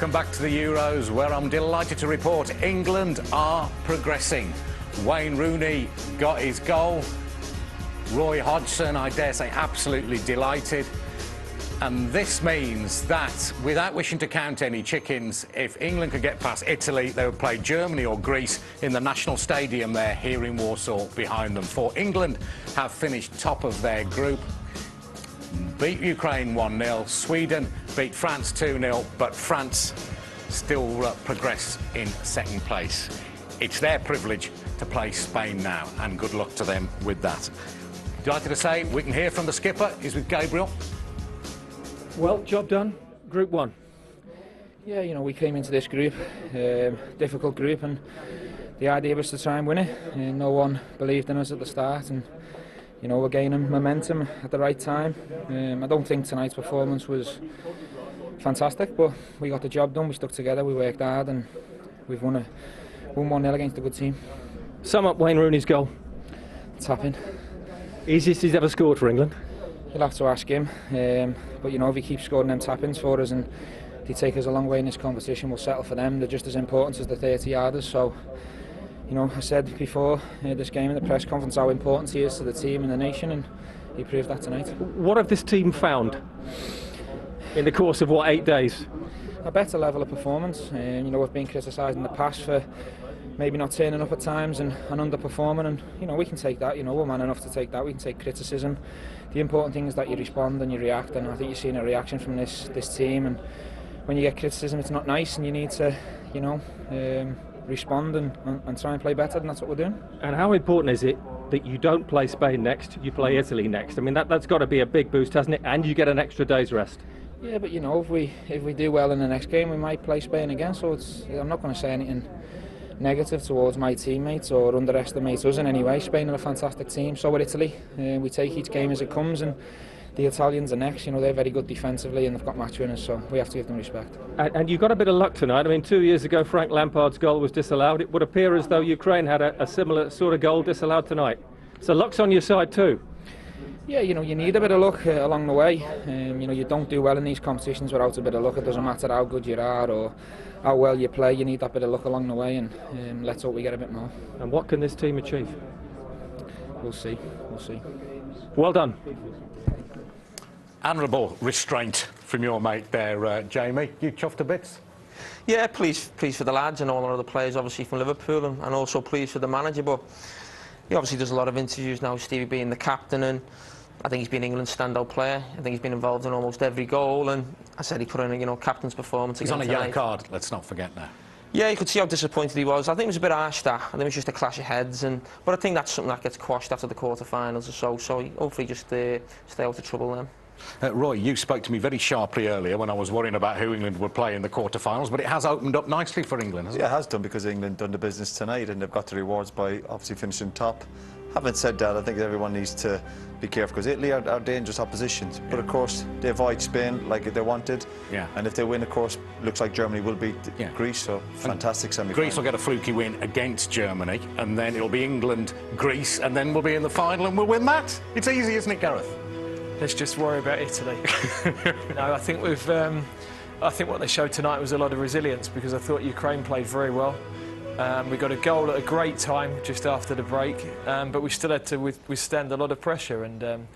Welcome back to the Euros, where I'm delighted to report England are progressing. Wayne Rooney got his goal. Roy Hodgson, I dare say, absolutely delighted. And this means that, without wishing to count any chickens, if England could get past Italy, they would play Germany or Greece in the National Stadium there here in Warsaw behind them. For England have finished top of their group, beat Ukraine 1-0, Sweden beat France 2-0, but France still progress in second place. It's their privilege to play Spain now, and good luck to them with that. Delighted to say we can hear from the skipper. He's with Gabriel. Well, job done. Group 1. Yeah, you know, we came into this group, difficult group, and the idea was to try and win it. No one believed in us at the start, and you know, we're gaining momentum at the right time. I don't think tonight's performance was fantastic, but we got the job done. We stuck together, we worked hard, and we've won 1-0 against a good team. Sum up Wayne Rooney's goal. Tapping. Easiest he's ever scored for England. You'll have to ask him, but you know, if he keeps scoring them tap-ins for us and they take us a long way in this competition, we'll settle for them. They're just as important as the 30-yarders, so you know, I said before this game in the press conference how important he is to the team and the nation, and he proved that tonight. What have this team found in the course of, what, 8 days? A better level of performance. You know, we've been criticised in the past for maybe not turning up at times and underperforming, and you know, we can take that. You know, we're man enough to take that. We can take criticism. The important thing is that you respond and you react, and I think you're seeing a reaction from this team. And when you get criticism, it's not nice, and you need to, you know, respond and try and play better, and that's what we're doing. And how important is it that you don't play Spain next, you play Italy next? I mean, that's got to be a big boost, hasn't it? And you get an extra day's rest. Yeah, but you know, if we do well in the next game, we might play Spain again. So I'm not going to say anything negative towards my teammates or underestimate us in any way. Spain are a fantastic team, so are Italy. We take each game as it comes, and the Italians are next. You know, they're very good defensively and they've got match winners, so we have to give them respect. And you got a bit of luck tonight. I mean, 2 years ago Frank Lampard's goal was disallowed. It would appear as though Ukraine had a similar sort of goal disallowed tonight. So luck's on your side too. Yeah, you know, you need a bit of luck along the way. You know, you don't do well in these competitions without a bit of luck. It doesn't matter how good you are or how well you play, you need that bit of luck along the way, and let's hope we get a bit more. And what can this team achieve? We'll see. Well done. Admirable restraint from your mate there, Jamie. You chuffed to bits? Yeah, pleased for the lads and all of the players, obviously from Liverpool, and also pleased for the manager. But he obviously does a lot of interviews now, Stevie being the captain, and I think he's been England's standout player. I think he's been involved in almost every goal, and I said he put in a, you know, captain's performance. He's on a yellow card, let's not forget now. Yeah, you could see how disappointed he was. I think it was a bit harsh, that. I think it was just a clash of heads, but I think that's something that gets quashed after the quarter-finals or so, hopefully just stay out of trouble then. Roy, you spoke to me very sharply earlier when I was worrying about who England would play in the quarter-finals, but it has opened up nicely for England, hasn't it? Yeah, it has done, because England done the business tonight and they've got the rewards by obviously finishing top. Having said that, I think everyone needs to be careful, because Italy are dangerous oppositions. But of course, they avoid Spain like they wanted. Yeah. And if they win, of course, looks like Germany will beat Greece, so fantastic semi-final. Greece will get a fluky win against Germany, and then it'll be England-Greece, and then we'll be in the final and we'll win that. It's easy, isn't it, Gareth? Let's just worry about Italy. No, I think I think what they showed tonight was a lot of resilience, because I thought Ukraine played very well. We got a goal at a great time just after the break, but we still had to withstand a lot of pressure. And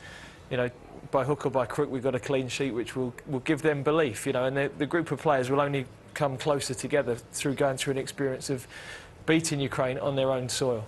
you know, by hook or by crook, we got a clean sheet, which will give them belief. You know, and the group of players will only come closer together through going through an experience of beating Ukraine on their own soil.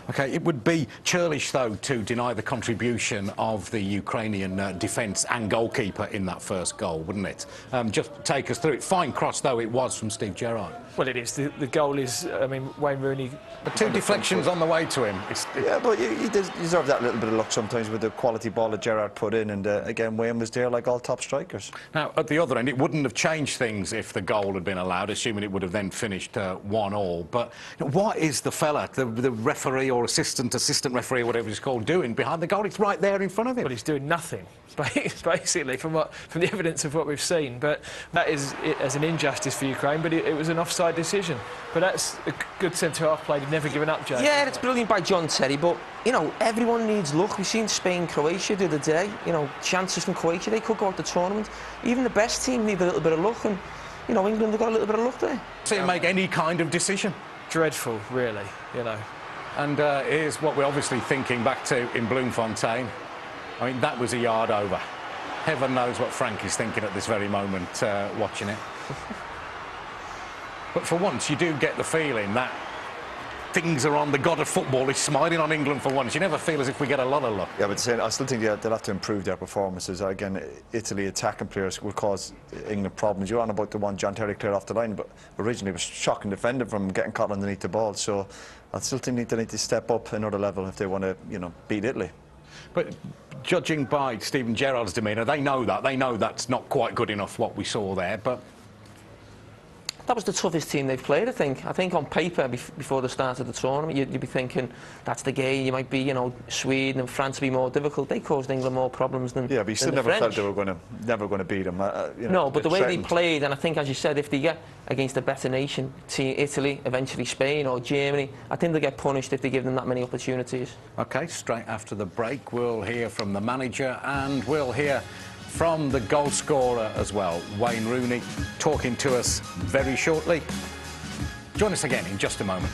OK, it would be churlish, though, to deny the contribution of the Ukrainian defence and goalkeeper in that first goal, wouldn't it? Just take us through it. Fine cross, though, it was from Steve Gerrard. Well, it is. The goal is, I mean, Wayne Rooney... But two deflections on the way to him. Yeah, but he deserves that little bit of luck sometimes with the quality ball that Gerrard put in, and again, Wayne was there like all top strikers. Now, at the other end, it wouldn't have changed things if the goal had been allowed, assuming it would have then finished 1-1. But you know, what is the fella, the referee or assistant referee, whatever he's called, doing behind the goal? It's right there in front of him. Well, he's doing nothing, basically, from the evidence of what we've seen. But that is as an injustice for Ukraine, but it was an offside decision. But that's a good centre-half play. They've never given up, Jay. Yeah, it's brilliant by John Terry, but, you know, everyone needs luck. We've seen Spain-Croatia the other day. You know, chances from Croatia, they could go out the tournament. Even the best team need a little bit of luck, and you know, England have got a little bit of luck there. See him make any kind of decision. Dreadful, really, you know. And here's what we're obviously thinking back to in Bloemfontein. I mean, that was a yard over. Heaven knows what Frank is thinking at this very moment, watching it. But for once, you do get the feeling that things are on. The god of football is smiling on England for once. You never feel as if we get a lot of luck. Yeah, but I still think they'll have to improve their performances. Again, Italy attacking players will cause England problems. You're on about the one John Terry cleared off the line, but originally it was shocking defending from getting caught underneath the ball. So I still think they need to step up another level if they want to, you know, beat Italy. But judging by Stephen Gerrard's demeanour, they know that. They know that's not quite good enough, what we saw there, but... That was the toughest team they've played, I think. I think on paper, before the start of the tournament, you'd be thinking, that's the game, you might be, you know, Sweden and France would be more difficult. They caused England more problems than Yeah, but you still never felt they were never going to beat them. You know, no, but the way they played, and I think, as you said, if they get against a better nation, Italy, eventually Spain or Germany, I think they'll get punished if they give them that many opportunities. OK, straight after the break, we'll hear from the manager and we'll hear from the goal scorer as well, Wayne Rooney, talking to us very shortly. Join us again in just a moment.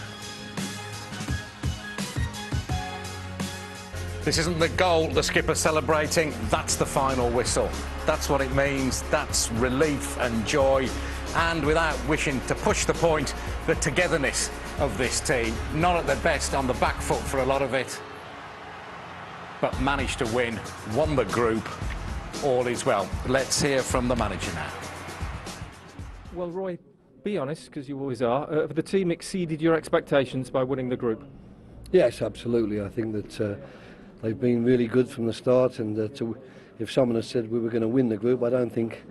This isn't the goal the skipper's celebrating, that's the final whistle. That's what it means, that's relief and joy. And without wishing to push the point, the togetherness of this team, not at their best, on the back foot for a lot of it, but managed to win, won the group. All is well. Let's hear from the manager now. Well, Roy, be honest, because you always are. The team exceeded your expectations by winning the group. Yes, absolutely. I think that they've been really good from the start, and if someone had said we were going to win the group, I don't think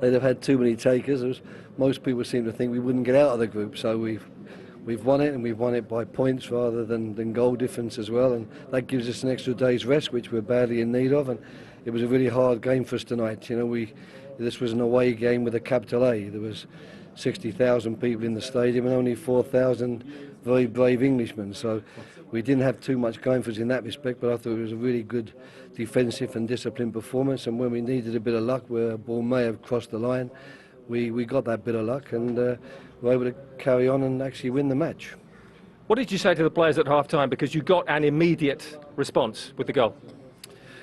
they'd have had too many takers. Most people seem to think we wouldn't get out of the group, so we've won it, and we've won it by points rather than goal difference as well, and that gives us an extra day's rest, which we're badly in need of. And it was a really hard game for us tonight. You know, this was an away game with a capital A. There was 60,000 people in the stadium and only 4,000 very brave Englishmen. So we didn't have too much going for us in that respect, but I thought it was a really good defensive and disciplined performance. And when we needed a bit of luck, where a ball may have crossed the line, we got that bit of luck and were able to carry on and actually win the match. What did you say to the players at half-time? Because you got an immediate response with the goal.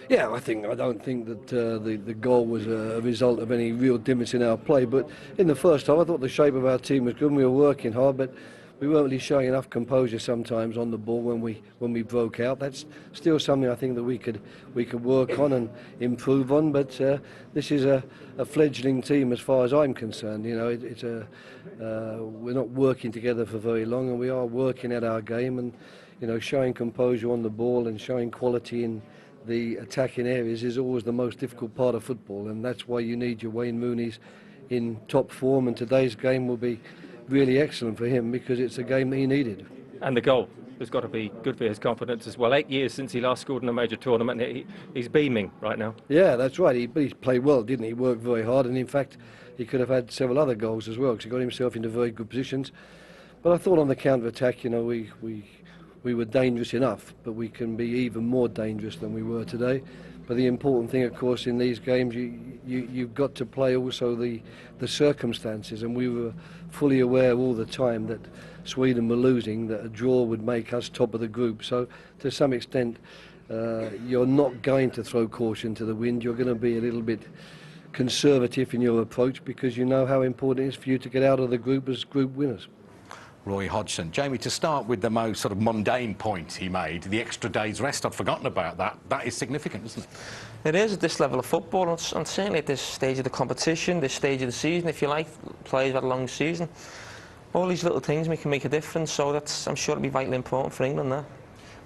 Yeah, I don't think that the goal was a result of any real difference in our play. But in the first half, I thought the shape of our team was good. And we were working hard, but we weren't really showing enough composure sometimes on the ball when we broke out. That's still something I think that we could work on and improve on. But this is a fledgling team as far as I'm concerned. You know, we're not working together for very long, and we are working at our game and, you know, showing composure on the ball and showing quality in the attacking areas is always the most difficult part of football, and that's why you need your Wayne Rooney's in top form, and today's game will be really excellent for him because it's a game that he needed. And the goal has got to be good for his confidence as well. 8 years since he last scored in a major tournament, he's beaming right now. Yeah, that's right. He played well, didn't he? He worked very hard, and in fact he could have had several other goals as well because he got himself into very good positions. But I thought on the counter-attack, you know, we were dangerous enough, but we can be even more dangerous than we were today. But the important thing, of course, in these games, you've got to play also the circumstances, and we were fully aware all the time that Sweden were losing, that a draw would make us top of the group. So to some extent, you're not going to throw caution to the wind. You're going to be a little bit conservative in your approach because you know how important it is for you to get out of the group as group winners. Roy Hodgson. Jamie, to start with the most sort of mundane point he made, the extra day's rest, I'd forgotten about that. That is significant, isn't it? It is at this level of football, and certainly at this stage of the competition, this stage of the season, if you like. Players had a long season. All these little things can make a difference, so that's, I'm sure, it'll be vitally important for England there.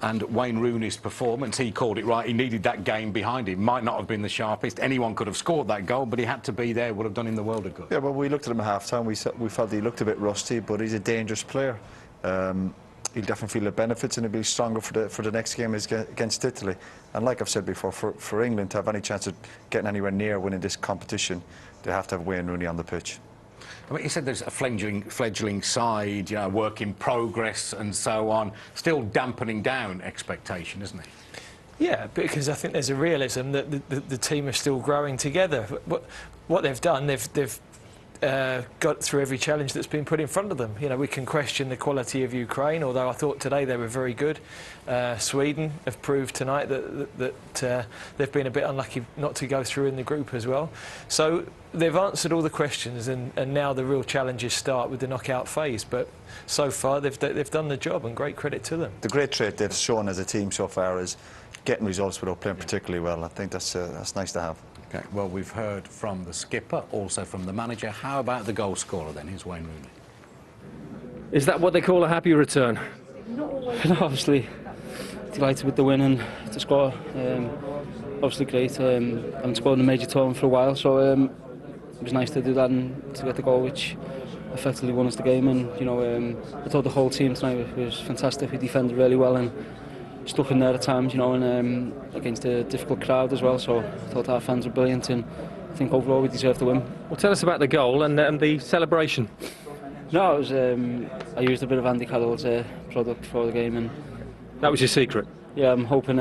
And Wayne Rooney's performance, he called it right. He needed that game behind him. Might not have been the sharpest. Anyone could have scored that goal, but he had to be there. Would have done him the world of good. Yeah, well, we looked at him at half-time. We felt he looked a bit rusty, but he's a dangerous player. He'll definitely feel the benefits and he'll be stronger for the next game against Italy. And like I've said before, for England to have any chance of getting anywhere near winning this competition, they have to have Wayne Rooney on the pitch. I mean, you said there's a fledgling side, you know, work in progress and so on, still dampening down expectation, isn't it? Yeah, because I think there's a realism that the team are still growing together. What they've done, they've got through every challenge that's been put in front of them. You know, we can question the quality of Ukraine, although I thought today they were very good. Sweden have proved tonight that they've been a bit unlucky not to go through in the group as well. So they've answered all the questions, and now the real challenges start with the knockout phase. But so far they've done the job, and great credit to them. The great trait they've shown as a team so far is getting results without playing particularly well. I think that's nice to have. Okay, well, we've heard from the skipper, also from the manager. How about the goal scorer then? Here's Wayne Rooney. Is that what they call a happy return? Obviously, delighted with the win and to score. Obviously great. I haven't scored in a major tournament for a while, so it was nice to do that and to get the goal, which effectively won us the game. And you know, I thought the whole team tonight was fantastic. We defended really well and stuck in there at times, you know, and against a difficult crowd as well. So I thought our fans were brilliant, and I think overall we deserved the win. Well, tell us about the goal and the celebration. No, it was. I used a bit of Andy Carroll's product for the game, and That was your secret? yeah, I'm hoping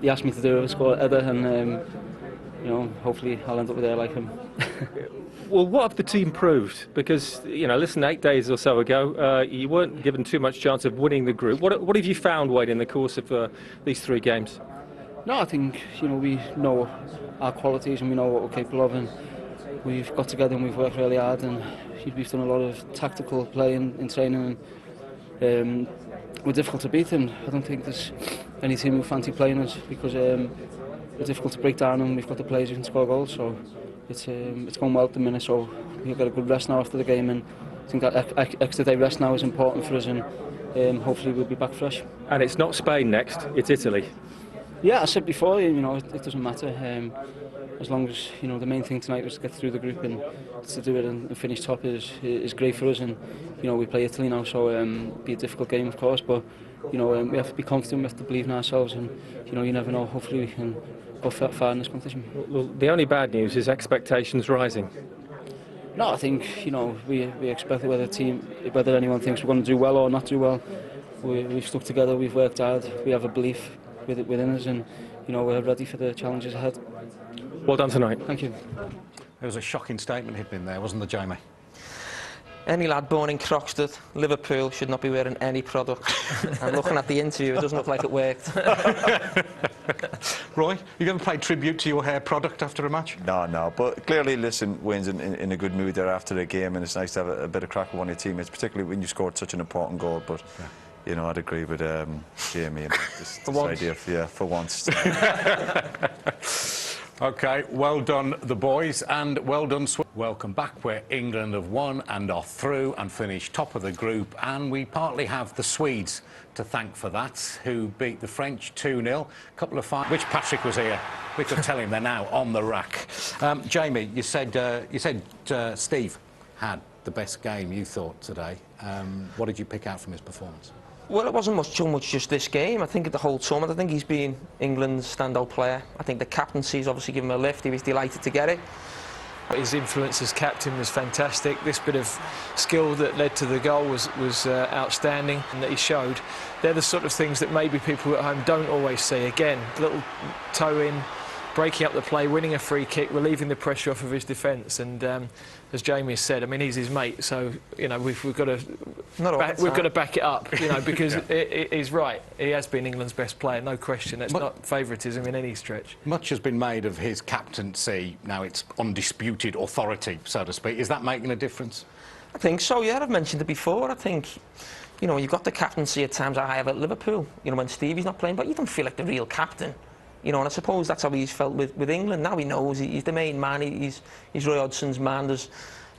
he asked me to do a score header, and you know, hopefully I'll end up with there like him. Well, what have the team proved? Because, you know, listen, 8 days or so ago, you weren't given too much chance of winning the group. What have you found, Wade, in the course of these 3 games? No, I think, you know, we know our qualities and we know what we're capable of, and we've got together and we've worked really hard, and we've done a lot of tactical play in training, and we're difficult to beat, and I don't think there's any team who fancy playing us, because we're difficult to break down and we've got the players who can score goals. So it's going well at the minute, so we've got a good rest now after the game, and I think that extra day rest now is important for us, and hopefully we'll be back fresh. And it's not Spain next, it's Italy. Yeah, I said before, you know, it doesn't matter. As long as, you know, the main thing tonight was to get through the group, and to do it and finish top is great for us. And you know, we play Italy now, so it'll be a difficult game, of course, but you know, we have to be confident, we have to believe in ourselves, and you know, you never know, hopefully we can go far in this competition. Well, the only bad news is expectations rising. No, I think, you know, we expect whether anyone thinks we're going to do well or not do well, we've stuck together, we've worked hard, we have a belief within us, and you know, we're ready for the challenges ahead. Well done tonight. Thank you. There was a shocking statement hidden in there, wasn't there, Jamie? Any lad born in Croxted, Liverpool, should not be wearing any product. And looking at the interview, it doesn't look like it worked. Roy, you going to pay tribute to your hair product after a match? No, but clearly, listen, Wayne's in a good mood there after the game, and it's nice to have a bit of crack with one of your teammates, particularly when you scored such an important goal. But yeah, you know, I'd agree with Jamie, and this idea of, for once. OK, well done, the boys, and well done, welcome back, where England have won and are through and finished top of the group, and we partly have the Swedes to thank for that, who beat the French 2-0. Couple of which Patrick was here. We could tell him they're now on the rack. Jamie, you said Steve had the best game you thought today. What did you pick out from his performance? Well, it wasn't so much just this game. I think the whole tournament, I think he's been England's standout player. I think the captaincy's obviously given him a lift. He was delighted to get it. His influence as captain was fantastic. This bit of skill that led to the goal was outstanding, and that he showed. They're the sort of things that maybe people at home don't always see. Again, little toe in, breaking up the play, winning a free kick, relieving the pressure off of his defence. And as Jamie said, I mean, he's his mate, so you know we've got to back it up, you know, because he's right. He has been England's best player, no question. That's not favouritism in any stretch. Much has been made of his captaincy. Now it's undisputed authority, so to speak. Is that making a difference? I think so. Yeah, I've mentioned it before. I think, you know, you've got the captaincy at times I have at Liverpool. You know, when Stevie's not playing, but you don't feel like the real captain. You know, and I suppose that's how he's felt with England. Now he knows he's the main man. He's Roy Hodgson's man. There's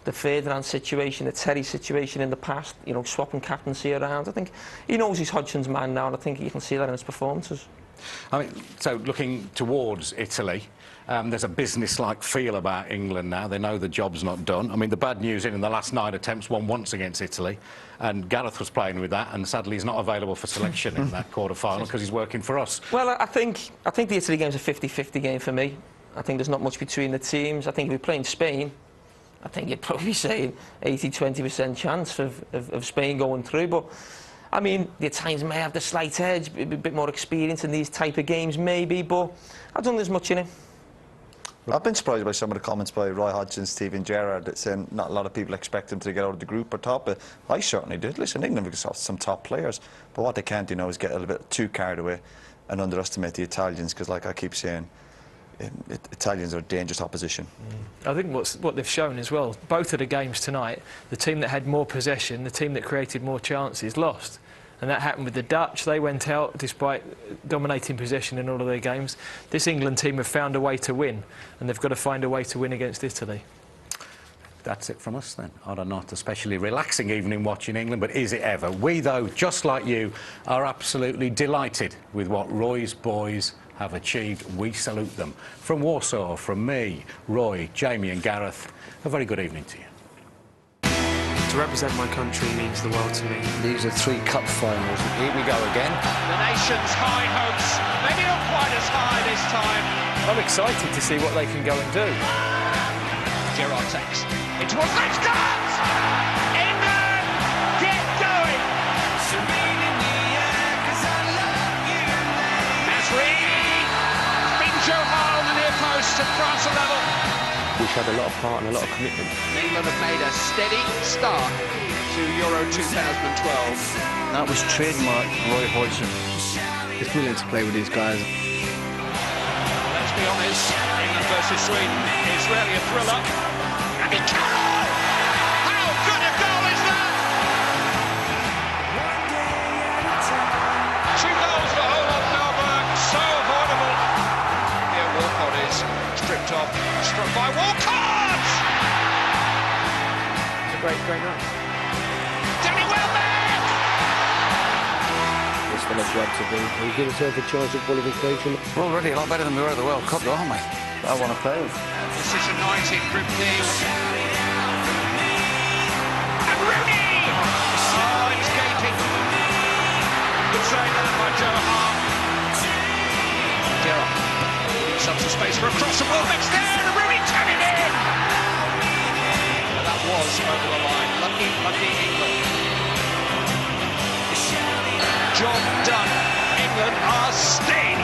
the Ferdinand situation, the Terry situation in the past, you know, swapping captaincy around. I think he knows he's Hodgson's man now, and I think you can see that in his performances. I mean, so looking towards Italy, there's a business-like feel about England now. They know the job's not done. I mean, the bad news in the last 9 attempts, won once against Italy, and Gareth was playing with that, and sadly he's not available for selection in that quarter-final because he's working for us. Well, I think the Italy game's a 50-50 game for me. I think there's not much between the teams. I think if we're playing Spain, I think you'd probably say 80-20% chance of Spain going through. But I mean, the Italians may have the slight edge, a bit more experience in these type of games, maybe. But I don't think there's much in it. I've been surprised by some of the comments by Roy Hodgson, Stephen Gerrard, that saying not a lot of people expect them to get out of the group or top. But I certainly did. Listen, England have got some top players, but what they can't do now is get a little bit too carried away and underestimate the Italians, because, like I keep saying, Italians are a dangerous opposition. I think what they've shown as well, both of the games tonight, the team that had more possession, the team that created more chances, lost. And that happened with the Dutch. They went out despite dominating possession in all of their games. This England team have found a way to win, and they've got to find a way to win against Italy. That's it from us then. On a not especially relaxing evening watching England, but is it ever? We, though, just like you, are absolutely delighted with what Roy's boys have achieved. We salute them. From Warsaw, from me, Roy, Jamie and Gareth, a very good evening to you. To represent my country means the world to me. These are 3 cup finals. Here we go again. The nation's high hopes, maybe not quite as high this time. I'm excited to see what they can go and do. Gerrard takes it towards next cut! England, get going! Nasri, beaten Joe Hart on the near post and France are level. We showed a lot of heart and a lot of commitment. England have made a steady start to Euro 2012. That was trademark Roy Hodgson. It's brilliant to play with these guys. Let's be honest, England versus Sweden is rarely a thriller. Andy Carroll! How good a goal is that? 2 goals for Olof Mellberg, so avoidable. Here Walcott is stripped off, struck by Walcott! It's a great night. Danny Welbeck! It's still a job to do. We give ourselves a chance of qualification. We're already a lot better than we were at the World Cup, though, aren't we? I want to play with. Decision night in Group D. And Rooney! Oh, it's gaping. Good save there by Joe Hart. Gerrard gives up some space for a cross and Welbeck's there, and Rooney turned it in! But that was over the line. Lucky England. Job done. England are staying.